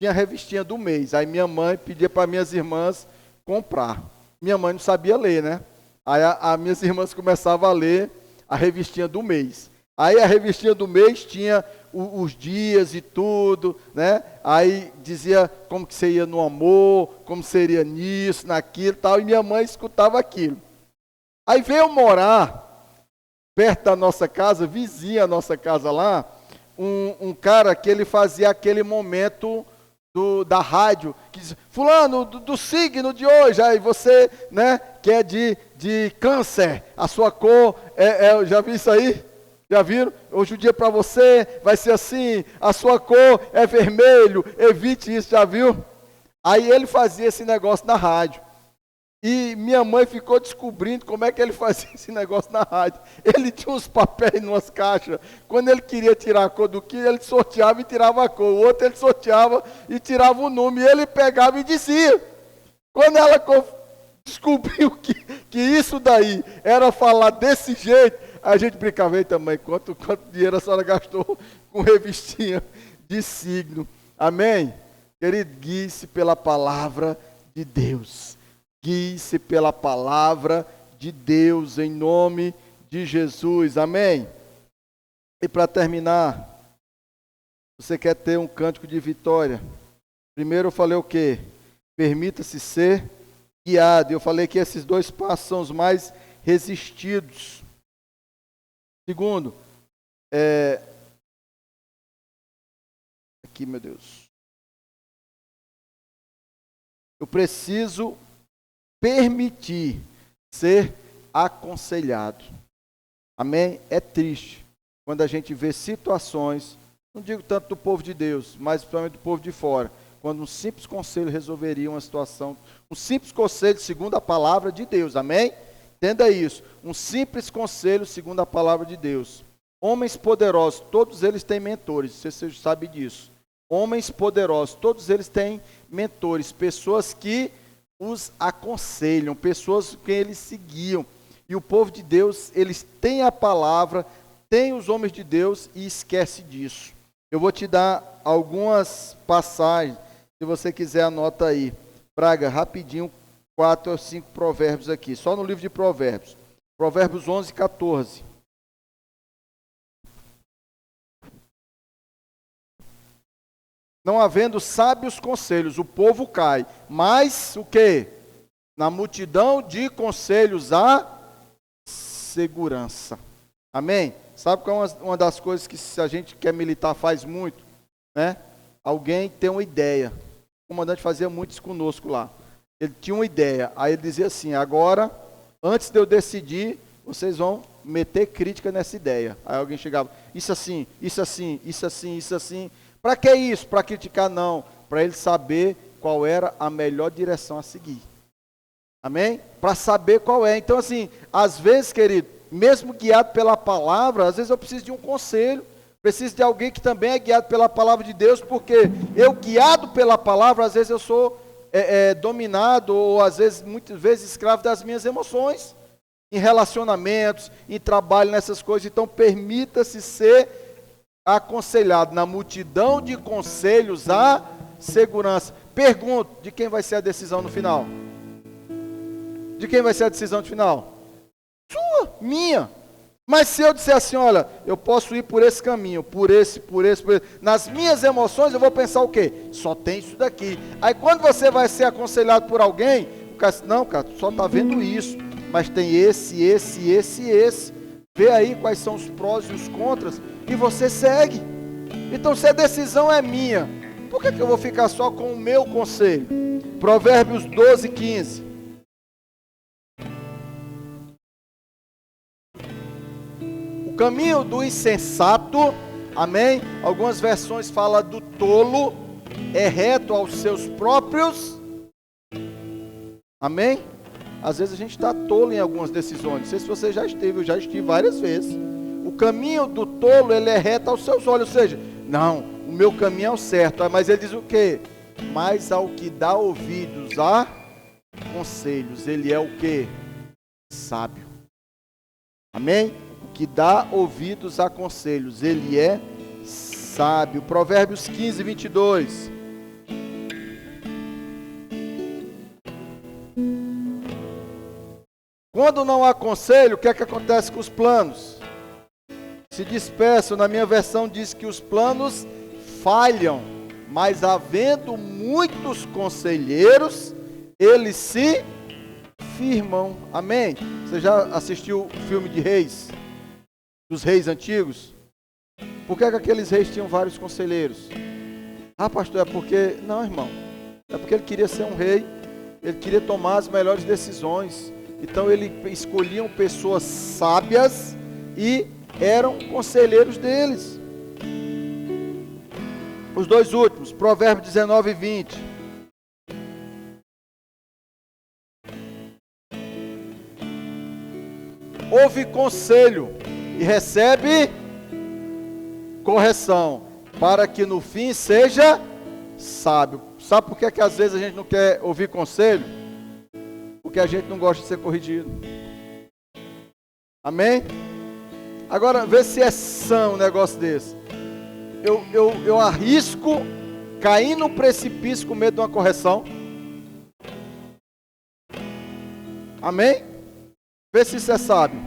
Tinha a revistinha do mês. Aí minha mãe pedia para minhas irmãs comprar. Minha mãe não sabia ler, né? Aí as minhas irmãs começavam a ler a revistinha do mês. Aí a revistinha do mês tinha os dias e tudo, né? Aí dizia como que você ia no amor, como seria nisso, naquilo e tal. E minha mãe escutava aquilo. Aí veio morar perto da nossa casa, vizinha a nossa casa lá, um cara que ele fazia aquele momento da rádio, que diz, fulano, do signo de hoje, aí você, né, que é de câncer, a sua cor, já viu isso aí? Já viram? Hoje o dia para você vai ser assim, a sua cor é vermelho, evite isso, já viu? Aí ele fazia esse negócio na rádio. E minha mãe ficou descobrindo como é que ele fazia esse negócio na rádio. Ele tinha uns papéis numas caixas. Quando ele queria tirar a cor do que, ele sorteava e tirava a cor. O outro ele sorteava e tirava o número. E ele pegava e dizia. Quando ela descobriu que isso daí era falar desse jeito, a gente brincava, eita mãe, quanto dinheiro a senhora gastou com revistinha de signo. Amém? Querido, guie-se pela palavra de Deus. Guie-se pela palavra de Deus, em nome de Jesus, amém? E para terminar, você quer ter um cântico de vitória? Primeiro eu falei o quê? Permita-se ser guiado. Eu falei que esses dois passos são os mais resistidos. Segundo, aqui, meu Deus. Eu preciso permitir ser aconselhado. Amém? É triste quando a gente vê situações, não digo tanto do povo de Deus, mas principalmente do povo de fora, quando um simples conselho resolveria uma situação, um simples conselho segundo a palavra de Deus, amém? Entenda isso, um simples conselho segundo a palavra de Deus. Homens poderosos, todos eles têm mentores, você sabe disso. Homens poderosos, todos eles têm mentores, pessoas que os aconselham, pessoas que eles seguiam. E o povo de Deus, eles têm a palavra, têm os homens de Deus e esquece disso. Eu vou te dar algumas passagens, se você quiser anota aí. Braga, rapidinho, 4 ou 5 provérbios aqui, só no livro de Provérbios. Provérbios 11, 14. Não havendo sábios conselhos, o povo cai. Mas o quê? Na multidão de conselhos há segurança. Amém? Sabe qual é uma das coisas que se a gente quer militar faz muito? Né? Alguém tem uma ideia. O comandante fazia muito isso conosco lá. Ele tinha uma ideia. Aí ele dizia assim, agora, antes de eu decidir, vocês vão meter crítica nessa ideia. Aí alguém chegava, isso assim, isso assim, isso assim, isso assim. Para que isso? Para criticar? Não. Para ele saber qual era a melhor direção a seguir. Amém? Para saber qual é. Então, assim, às vezes, querido, mesmo guiado pela palavra, às vezes eu preciso de um conselho. Preciso de alguém que também é guiado pela palavra de Deus, porque eu, guiado pela palavra, às vezes eu sou dominado, ou às vezes, muitas vezes, escravo das minhas emoções. Em relacionamentos, em trabalho, nessas coisas. Então, permita-se ser aconselhado. Na multidão de conselhos há segurança. Pergunto, de quem vai ser a decisão no final? De quem vai ser a decisão no final? Sua, minha. Mas se eu disser assim, olha, eu posso ir por esse caminho, por esse, nas minhas emoções eu vou pensar o quê? Só tem isso daqui. Aí quando você vai ser aconselhado por alguém, o cara diz, não, cara, só está vendo isso, mas tem esse. Vê aí quais são os prós e os contras e você segue. Então se a decisão é minha, por que eu vou ficar só com o meu conselho? Provérbios 12, 15. O caminho do insensato, amém? Algumas versões falam do tolo, é reto aos seus próprios, amém? Às vezes a gente está tolo em algumas decisões, não sei se você já esteve, eu já estive várias vezes. O caminho do tolo, ele é reto aos seus olhos, ou seja, não, o meu caminho é o certo, mas ele diz o quê? mas ao que dá ouvidos a conselhos, ele é o que? Sábio. Amém? O que dá ouvidos a conselhos, ele é sábio. Provérbios 15, 22. Quando não há conselho, o que é que acontece com os planos? Se dispersam. Na minha versão diz que os planos falham, mas havendo muitos conselheiros, eles se firmam. Amém? Você já assistiu o filme de Reis? Dos reis antigos? Por que aqueles reis tinham vários conselheiros? Ah, pastor, é porque... Não, irmão. É porque ele queria ser um rei. Ele queria tomar as melhores decisões. Então ele escolhiam pessoas sábias e eram conselheiros deles. Os dois últimos, Provérbios 19 e 20. Ouve conselho e recebe correção, para que no fim seja sábio. Sabe por que às vezes a gente não quer ouvir conselho? Porque a gente não gosta de ser corrigido. Amém? Agora, vê se é são um negócio desse. Eu arrisco cair no precipício com medo de uma correção. Amém? Vê se isso é sábio.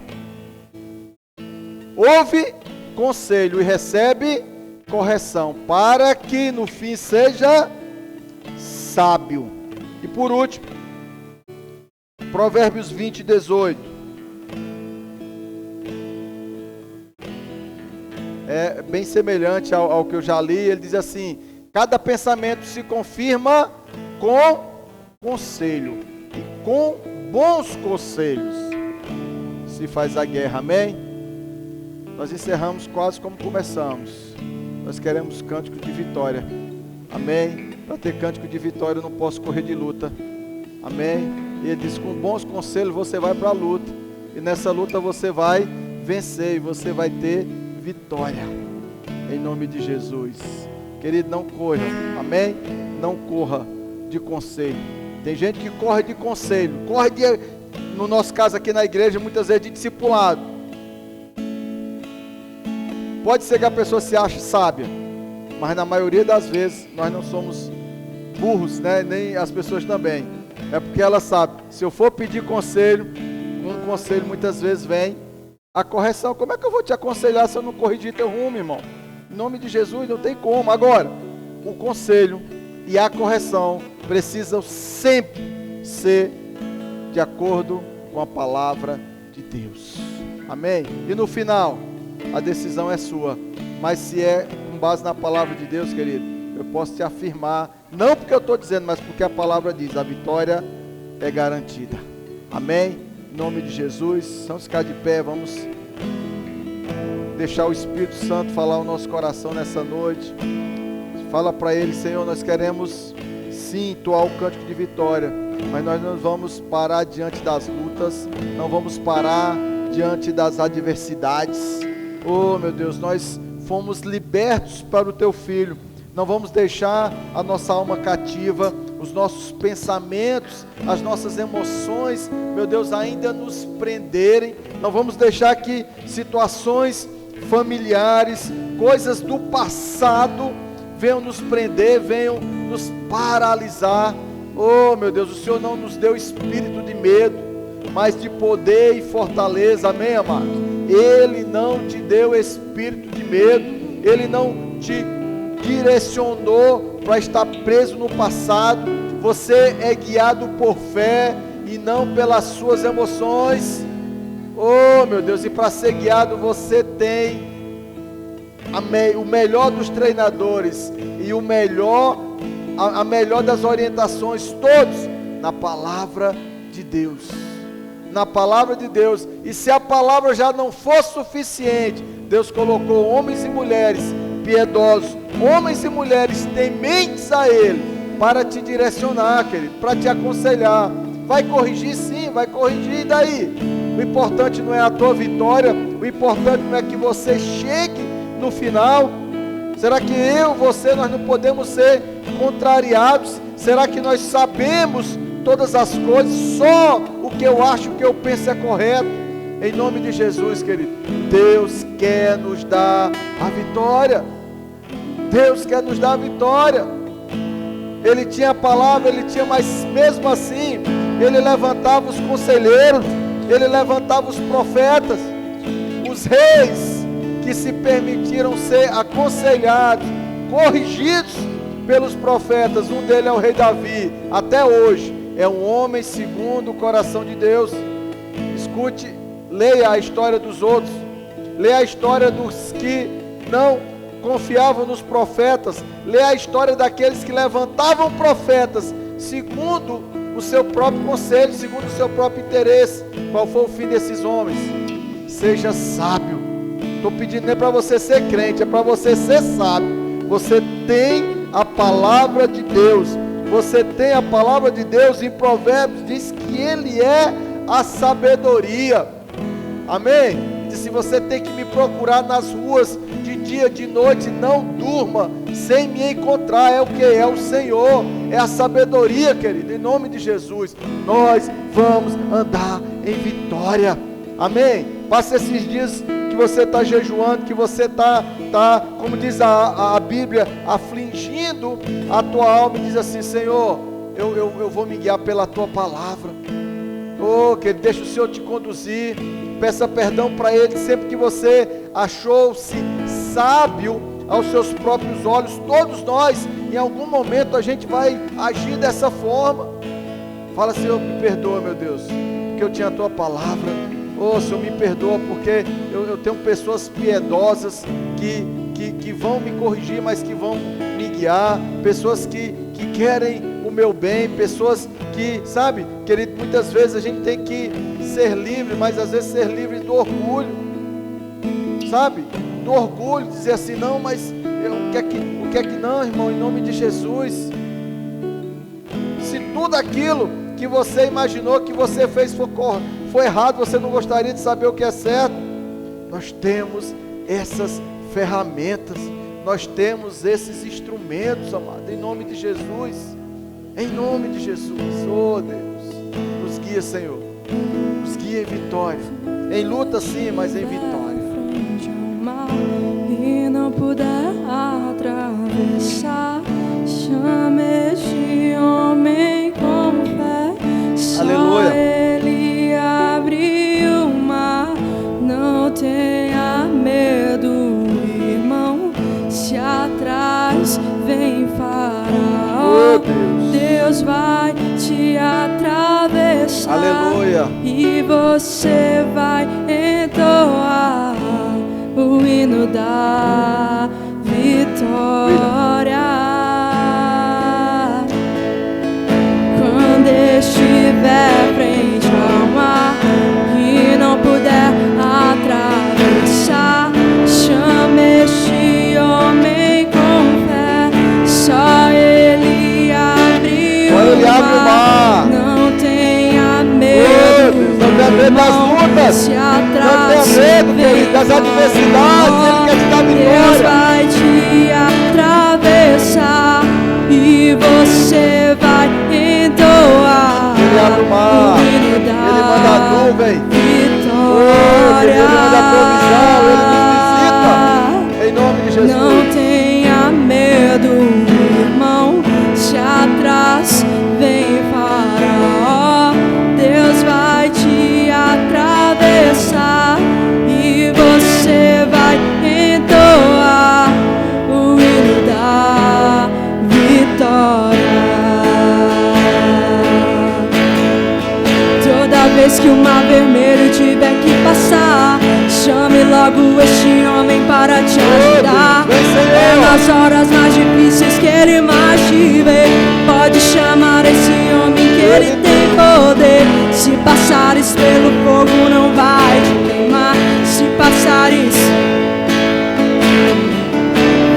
Ouve conselho e recebe correção, para que no fim seja sábio. E por último, Provérbios 20, 18. É bem semelhante ao que eu já li. Ele diz assim: cada pensamento se confirma com conselho, e com bons conselhos se faz a guerra. Amém? Nós encerramos quase como começamos. Nós queremos cântico de vitória. Amém? Para ter cântico de vitória eu não posso correr de luta. Amém? E ele diz: com bons conselhos você vai para a luta, e nessa luta você vai vencer, e você vai ter vitória, em nome de Jesus. Querido, não corra, amém? Não corra de conselho. Tem gente que corre de conselho, no nosso caso aqui na igreja, muitas vezes de discipulado. Pode ser que a pessoa se ache sábia, mas na maioria das vezes nós não somos burros, né? Nem as pessoas também. É porque ela sabe, se eu for pedir conselho, um conselho muitas vezes vem a correção. Como é que eu vou te aconselhar se eu não corrigir teu rumo, irmão? Em nome de Jesus, não tem como. Agora, o conselho e a correção precisam sempre ser de acordo com a palavra de Deus. Amém? E no final, a decisão é sua. Mas se é com base na palavra de Deus, querido, eu posso te afirmar, não porque eu estou dizendo, mas porque a palavra diz, a vitória é garantida. Amém? Em nome de Jesus, vamos ficar de pé, vamos deixar o Espírito Santo falar o nosso coração nessa noite. Fala para Ele: Senhor, nós queremos sim entoar o cântico de vitória, mas nós não vamos parar diante das lutas, não vamos parar diante das adversidades. Oh meu Deus, nós fomos libertos para o Teu Filho, não vamos deixar a nossa alma cativa, os nossos pensamentos, as nossas emoções, meu Deus, ainda nos prenderem. Não vamos deixar que situações familiares, coisas do passado venham nos prender, venham nos paralisar. Oh meu Deus, o Senhor não nos deu espírito de medo, mas de poder e fortaleza. Amém, amados? Ele não te deu espírito de medo, Ele não te direcionou para estar preso no passado. Você é guiado por fé e não pelas suas emoções. Oh meu Deus, e para ser guiado você tem o melhor dos treinadores e a melhor das orientações, todos na palavra de Deus. Na palavra de Deus. E se a palavra já não for suficiente, Deus colocou homens e mulheres piedosos, homens e mulheres tementes a Ele, para te direcionar, querido, para te aconselhar. Vai corrigir sim, vai corrigir, e daí? O importante não é a tua vitória, o importante não é que você chegue no final. Será que você, nós não podemos ser contrariados? Será que nós sabemos todas as coisas? Só o que eu acho, o que eu penso é correto? Em nome de Jesus, querido, Deus quer nos dar a vitória. Deus quer nos dar a vitória. Ele tinha a palavra, ele tinha, mas mesmo assim, ele levantava os conselheiros, ele levantava os profetas, os reis que se permitiram ser aconselhados, corrigidos pelos profetas. Um deles é o rei Davi, até hoje, é um homem segundo o coração de Deus. Escute, leia a história dos outros, leia a história dos que não confiavam nos profetas, leia a história daqueles que levantavam profetas, segundo o seu próprio conselho, segundo o seu próprio interesse. Qual foi o fim desses homens? Seja sábio. Estou pedindo nem para você ser crente, é para você ser sábio. Você tem a palavra de Deus, você tem a palavra de Deus. Em Provérbios diz que Ele é a sabedoria, amém? Diz: se você tem que me procurar nas ruas, de dia, de noite, não durma sem me encontrar. É o que? É o Senhor, é a sabedoria, querido. Em nome de Jesus, nós vamos andar em vitória, amém? Passe esses dias que você está jejuando, que você está, como diz a Bíblia, afligindo a tua alma, e diz assim: Senhor, eu vou me guiar pela tua palavra. Oh, que deixa o Senhor te conduzir. Peça perdão para Ele sempre que você achou-se sábio aos seus próprios olhos. Todos nós, em algum momento, a gente vai agir dessa forma. Fala: Senhor, me perdoa, meu Deus, porque eu tinha a tua palavra. Oh, Senhor, me perdoa, porque eu tenho pessoas piedosas que vão me corrigir, mas que vão me guiar. Pessoas que querem o meu bem, pessoas que, sabe, querido, muitas vezes a gente tem que ser livre, mas às vezes ser livre do orgulho, sabe, do orgulho, dizer assim: não, mas o que é que não, irmão, em nome de Jesus. Se tudo aquilo que você imaginou que você fez foi errado, você não gostaria de saber o que é certo. Nós temos essas ferramentas, nós temos esses instrumentos, amado, em nome de Jesus, em nome de Jesus. Oh Deus, nos guia, Senhor, nos guia em vitória, em luta sim, mas em vitória. E não puder atravessar, chame este homem com fé. Só Aleluia. Ele abriu o mar. Não tenha medo, irmão. Se atrás vem Faraó, Oh, Deus vai te atravessar. Aleluia. E você vai entoar o hino da vitória. Quando estiver frente ao mar e não puder atravessar, chame este homem com fé. Só Ele abre o mar. Não tenha medo, não tenha medo das lutas, se não atrás tenha medo, querido, das adversidades. Ele quer te dar Deus vitória. vai te atravessar e você vai entoar. Ele abre o mar, o hino Ele da manda a nuvem, vitória. Ele manda a provisão, Ele nos visita, em nome de Jesus. Não tenha medo, irmão, se atrás vem Faraó, Deus vai te atravessar e você vai entoar o hino da vitória. Toda vez que o mar vermelho tiver que passar, chame logo este homem para te ajudar. É nas horas mais difíceis que ele mais te vê. Pode chamar esse homem que ele tem poder. Se passares pelo fogo não vai te queimar. Se passares,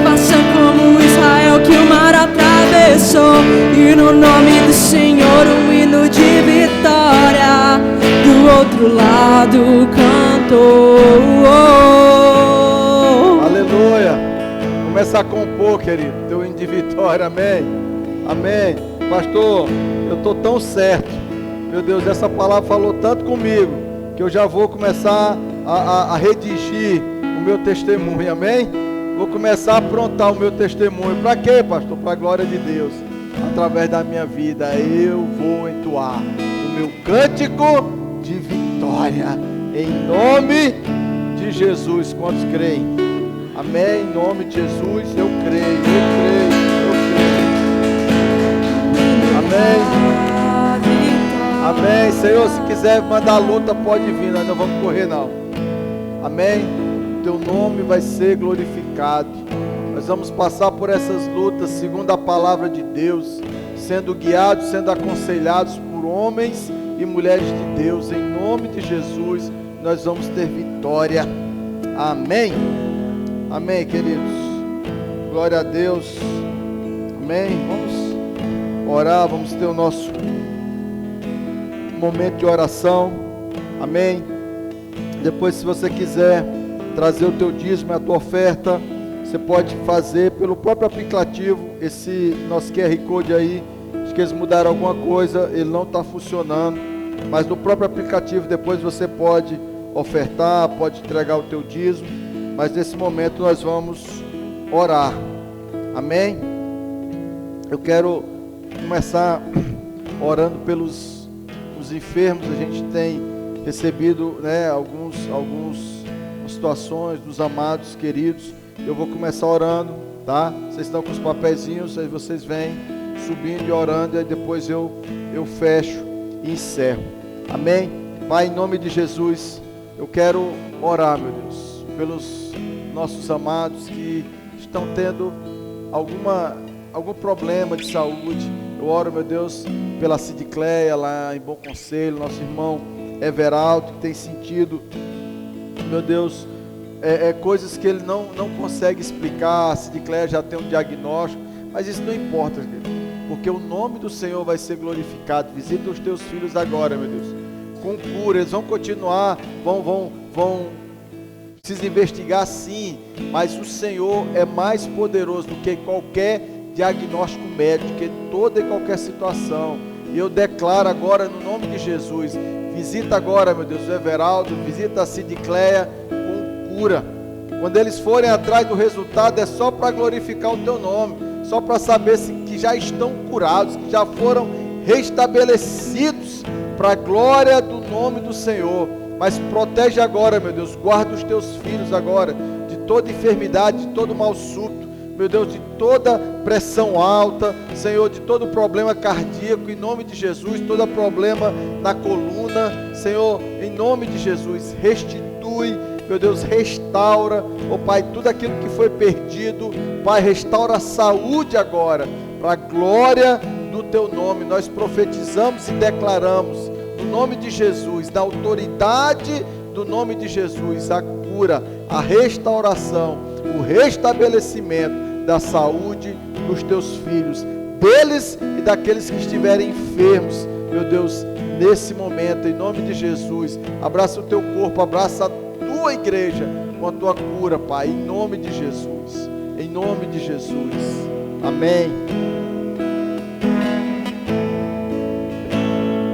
faça como Israel que o mar atravessou, e no nome do Senhor um hino de vitória do outro lado cantou. Aleluia. começa a compor, querido, teu hino de vitória, amém? Amém. Pastor, eu estou tão certo, meu Deus, essa palavra falou tanto comigo, que eu já vou começar a redigir o meu testemunho, amém? Vou começar a aprontar o meu testemunho. Para quê, pastor? Para a glória de Deus. Através da minha vida eu vou entoar o meu cântico de vitória, em nome de Jesus. Quantos creem? Amém, em nome de Jesus, eu creio, eu creio, eu creio. Amém. Amém. Senhor, se quiser mandar luta, pode vir, nós não vamos correr não. Amém. Teu nome vai ser glorificado. Nós vamos passar por essas lutas segundo a palavra de Deus, sendo guiados, sendo aconselhados por homens e mulheres de Deus. Em nome de Jesus, nós vamos ter vitória. Amém. Amém, queridos. Glória a Deus. Amém. Vamos orar, vamos ter o nosso momento de oração. Amém. Depois, se você quiser trazer o teu dízimo e a tua oferta, você pode fazer pelo próprio aplicativo. Esse nosso QR Code aí, acho que eles mudaram alguma coisa, ele não está funcionando, mas no próprio aplicativo depois você pode ofertar, pode entregar o teu dízimo, mas nesse momento nós vamos orar. Amém? Eu quero começar orando pelos os enfermos. A gente tem recebido, né, algumas situações dos amados queridos. Eu vou começar orando, tá? Vocês estão com os papeizinhos, aí vocês vêm subindo e orando, e aí depois eu fecho e encerro. Amém? Pai, em nome de Jesus, eu quero orar, meu Deus, pelos nossos amados que estão tendo algum problema de saúde. Eu oro, meu Deus, pela Cidicleia lá em Bom Conselho, nosso irmão Everaldo, que tem sentido, meu Deus, coisas que ele não consegue explicar. A Cidicleia já tem um diagnóstico, mas isso não importa, porque o nome do Senhor vai ser glorificado. Visita os teus filhos agora, meu Deus, com cura. Eles vão continuar, vão precisam investigar sim, mas o Senhor é mais poderoso do que qualquer diagnóstico médico, que toda e qualquer situação. E eu declaro agora no nome de Jesus, visita agora, meu Deus, o Everaldo, visita a Cidicleia com cura. Quando eles forem atrás do resultado, é só para glorificar o teu nome, só para saber que já estão curados, que já foram restabelecidos para a glória do nome do Senhor. Mas protege agora, meu Deus, guarda os teus filhos agora de toda enfermidade, de todo mal súbito, meu Deus, de toda pressão alta, Senhor, de todo problema cardíaco, em nome de Jesus, todo problema na coluna, Senhor, em nome de Jesus, restitui, meu Deus, restaura, ó Pai, tudo aquilo que foi perdido, Pai, restaura a saúde agora, para a glória do Teu nome. Nós profetizamos e declaramos, no nome de Jesus, na autoridade do nome de Jesus, a cura, a restauração, o restabelecimento da saúde dos Teus filhos, deles e daqueles que estiverem enfermos, meu Deus, nesse momento, em nome de Jesus. Abraça o Teu corpo, abraça a Tua igreja com a Tua cura, Pai, em nome de Jesus, em nome de Jesus, amém.